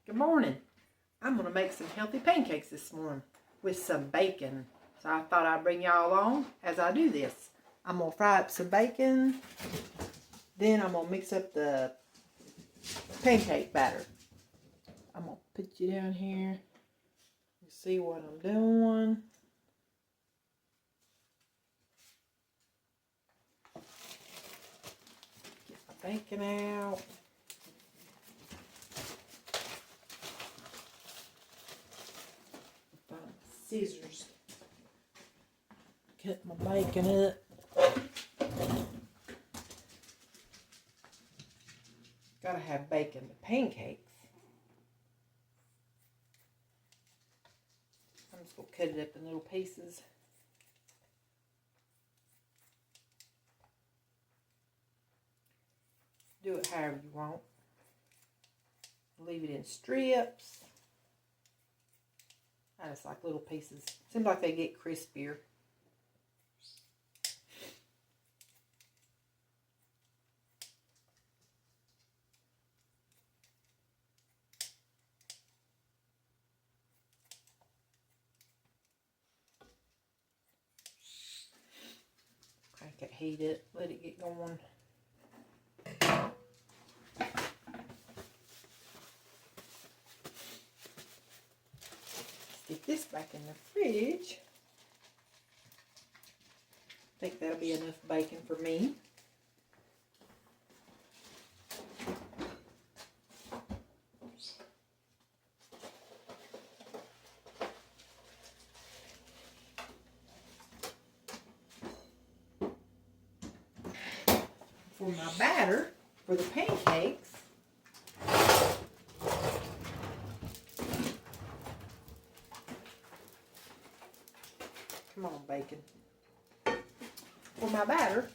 Good morning. I'm going to make some healthy pancakes this morning with some bacon. So I thought I'd bring y'all along as I do this. I'm going to fry up some bacon. Then I'm going to mix up the pancake batter. I'm going to put you down here. You see what I'm doing. Get my bacon out. Scissors. Cut my bacon up. Gotta have bacon to pancakes. I'm just gonna cut it up in little pieces. Do it however you want. Leave it in strips. I just like little pieces. Seems like they get crispier. Crank it, heat it, let it get going. Stick this back in the fridge. I think that'll be enough bacon for me. For my batter, for the pancakes, come on, bacon. For my batter,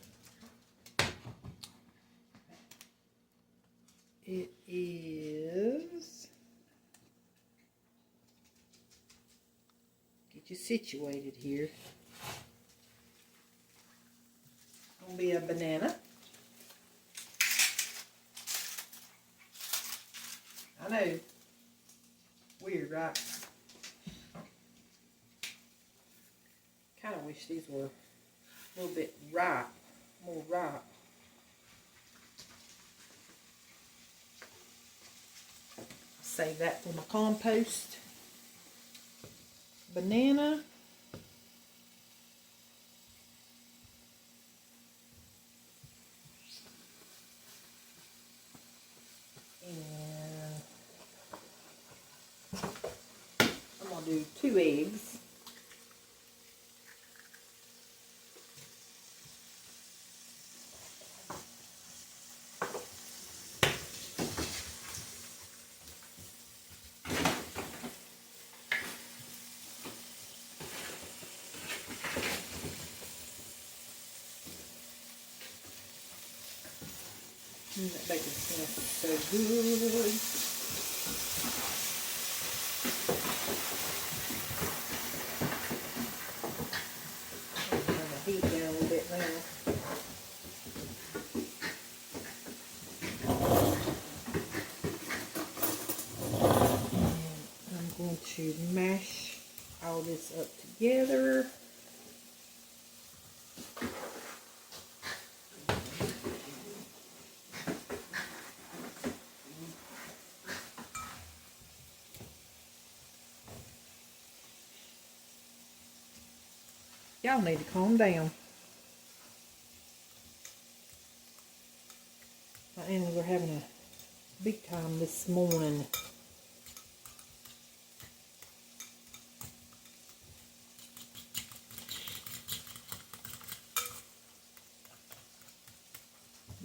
it is, get you situated here. It's gonna be a banana. I know, weird, right? Kind of wish these were a little bit ripe, more ripe. Save that for my compost. Banana. And I'm going to do 2 eggs. That bacon smells so good. I'm going to heat down a little bit now. And I'm going to mash all this up together. Y'all need to calm down. My animals are having a big time this morning.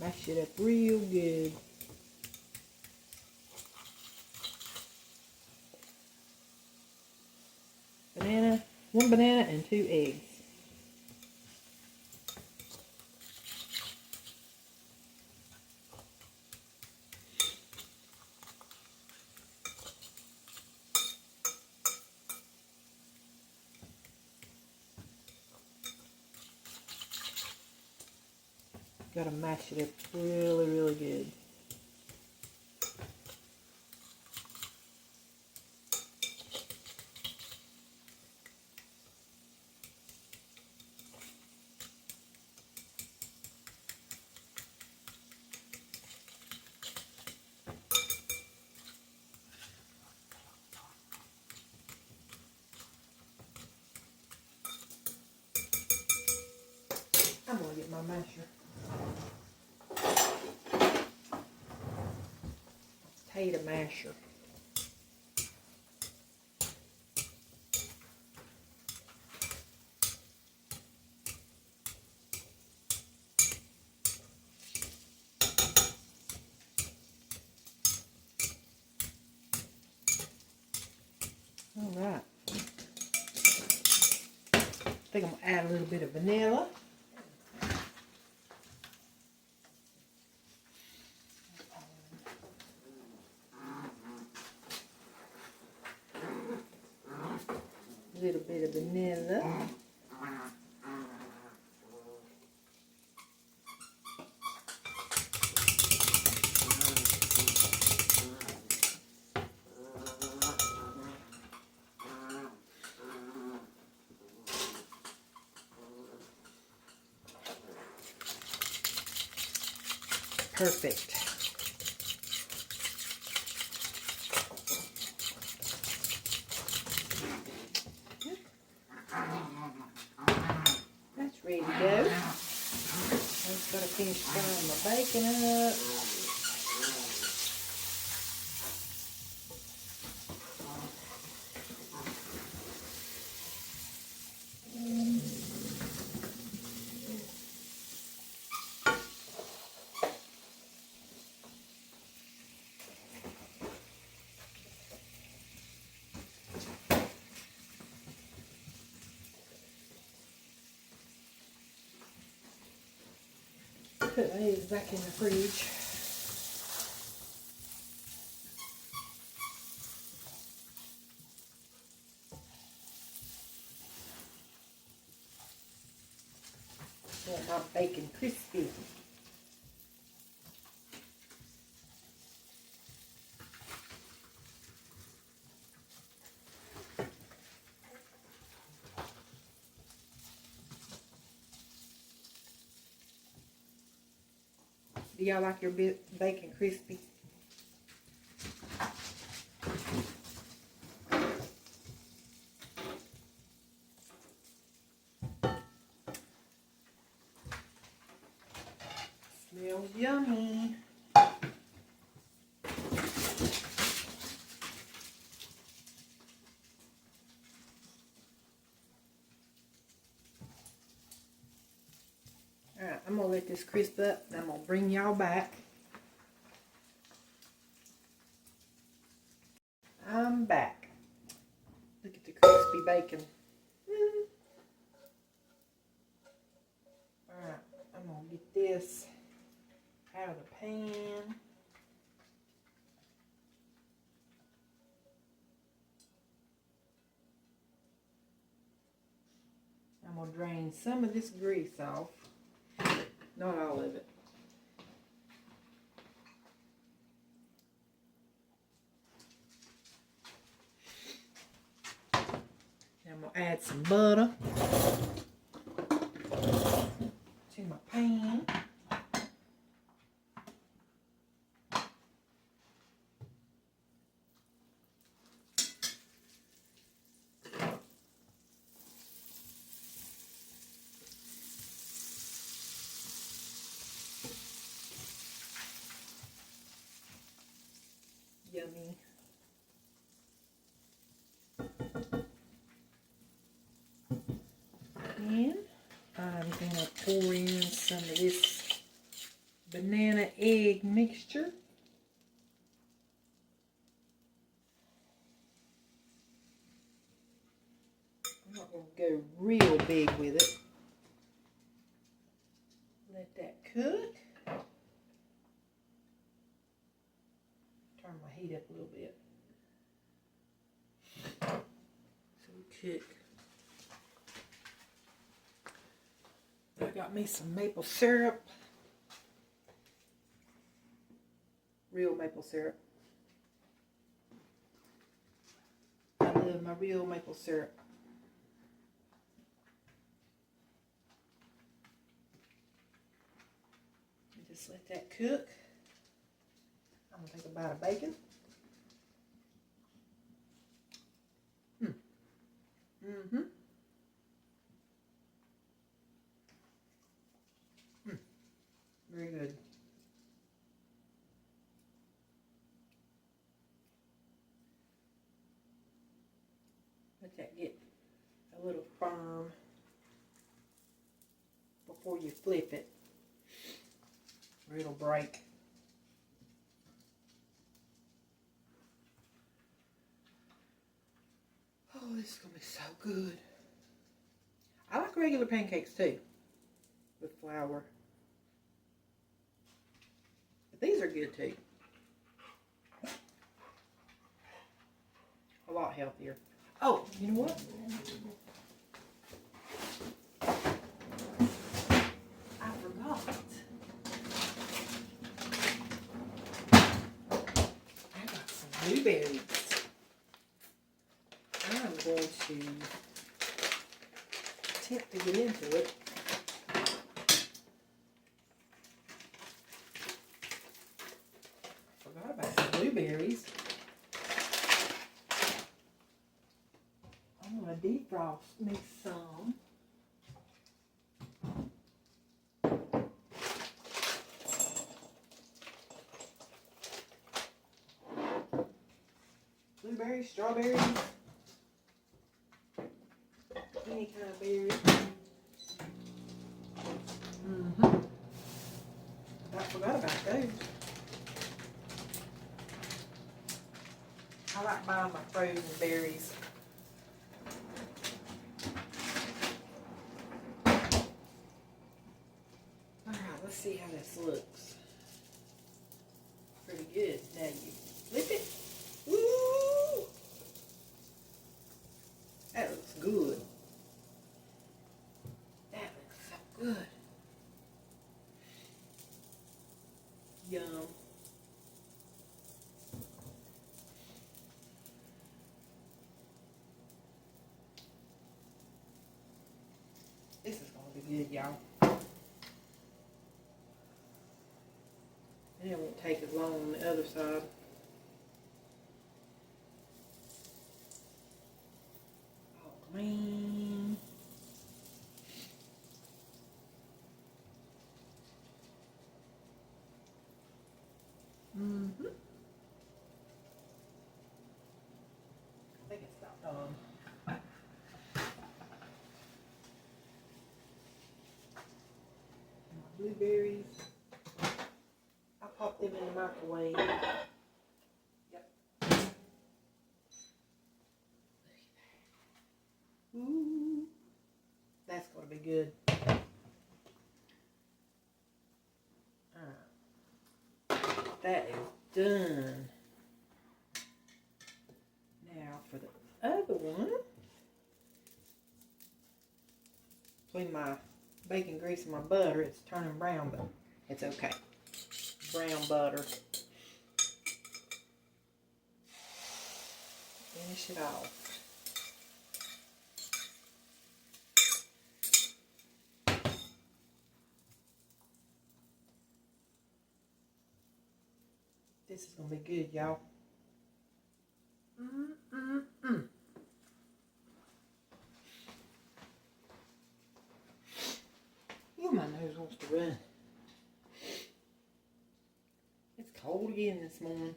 Mash it up real good. Banana, 1 banana and 2 eggs. Gotta mash it up really, really good. masher. Potato masher. All right. I think I'm gonna add a little bit of vanilla. A little bit of vanilla. Perfect. That's ready to go. I'm just going to finish frying my bacon up. Put my eggs back in the fridge. Want my bacon crispy. Do y'all like your bacon crispy? Smells yummy. Alright, I'm going to let this crisp up and I'm going to bring y'all back. I'm back. Look at the crispy bacon. Alright, I'm going to get this out of the pan. I'm going to drain some of this grease off. Not all of it. I'm going to add some butter to my pan. Yummy. And I'm going to pour in some of this banana egg mixture. I'm not going to go real big with it. Let that cook. Turn my heat up a little bit. So cook. I got me some maple syrup. Real maple syrup. I love my real maple syrup. Just let that cook. I'm going to take a bite of bacon. Let that get a little firm before you flip it, or it'll break. Oh, this is going to be so good. I like regular pancakes too, with flour. But these are good too. A lot healthier. Oh, you know what? I forgot. I got some blueberries. I'm going to attempt to get into it. Forgot about the blueberries. I'm going to defrost me some. Blueberries, strawberries, any kind of berry. I forgot about those. I like buying my frozen berries. Alright, let's see how this looks. Pretty good. Now you flip it. Woo! That looks good. That looks so good. Yum. This is going to be good, y'all. And it won't take as long on the other side. All clean. I think it's about done. My blueberries. I pop them in the microwave. Yep. Ooh, that's gonna be good. Alright. That is done. Now for the other one. Between my bacon grease and my butter, it's turning brown, but it's okay. Brown butter. Finish it off. This is gonna be good, y'all. Ooh, my nose wants to run. It's cold again this morning.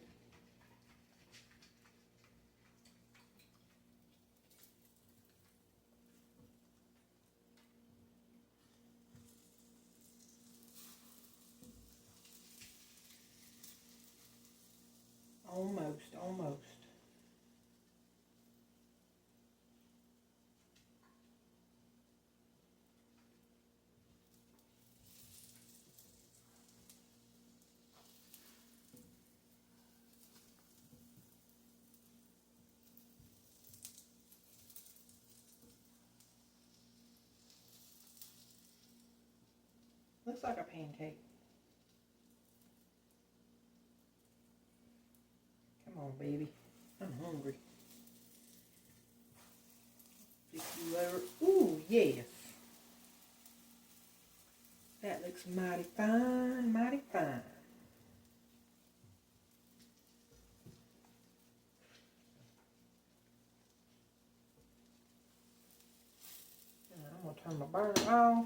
Almost. Looks like a pancake. Come on, baby. I'm hungry. Flip you over. Ooh, yes. That looks mighty fine, mighty fine. And I'm going to turn my burner off.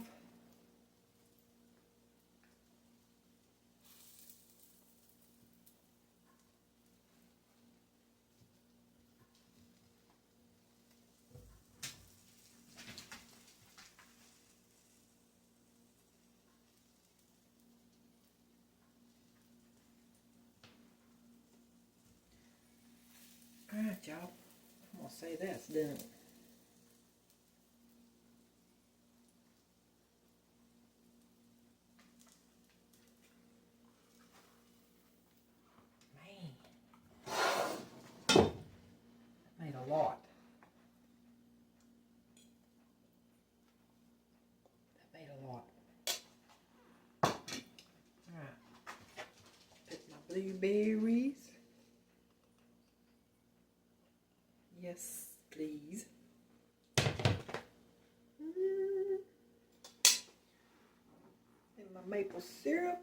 Alright, y'all. I'm gonna say that's done. Made a lot. That made a lot. Alright. Put my blueberries. Yes, please. And my maple syrup.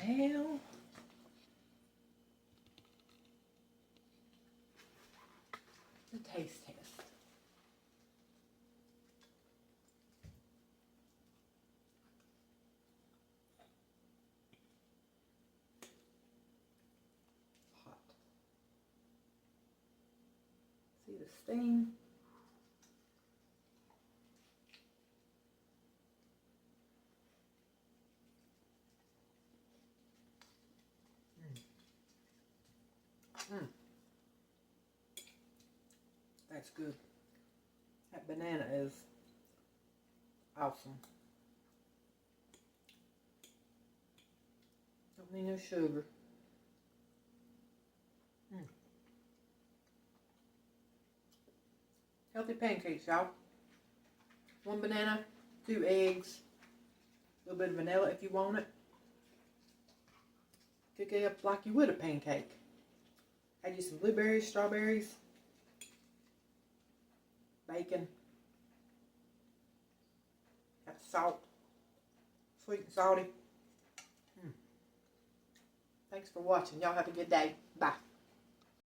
Now, the taste test. Hot. See the steam? That's good. That banana is awesome. Don't need no sugar. Healthy pancakes, y'all. 1 banana, 2 eggs, a little bit of vanilla if you want it. Cook it up like you would a pancake. Add you some blueberries, strawberries, bacon, got salt, sweet and salty. Thanks for watching. Y'all have a good day. Bye.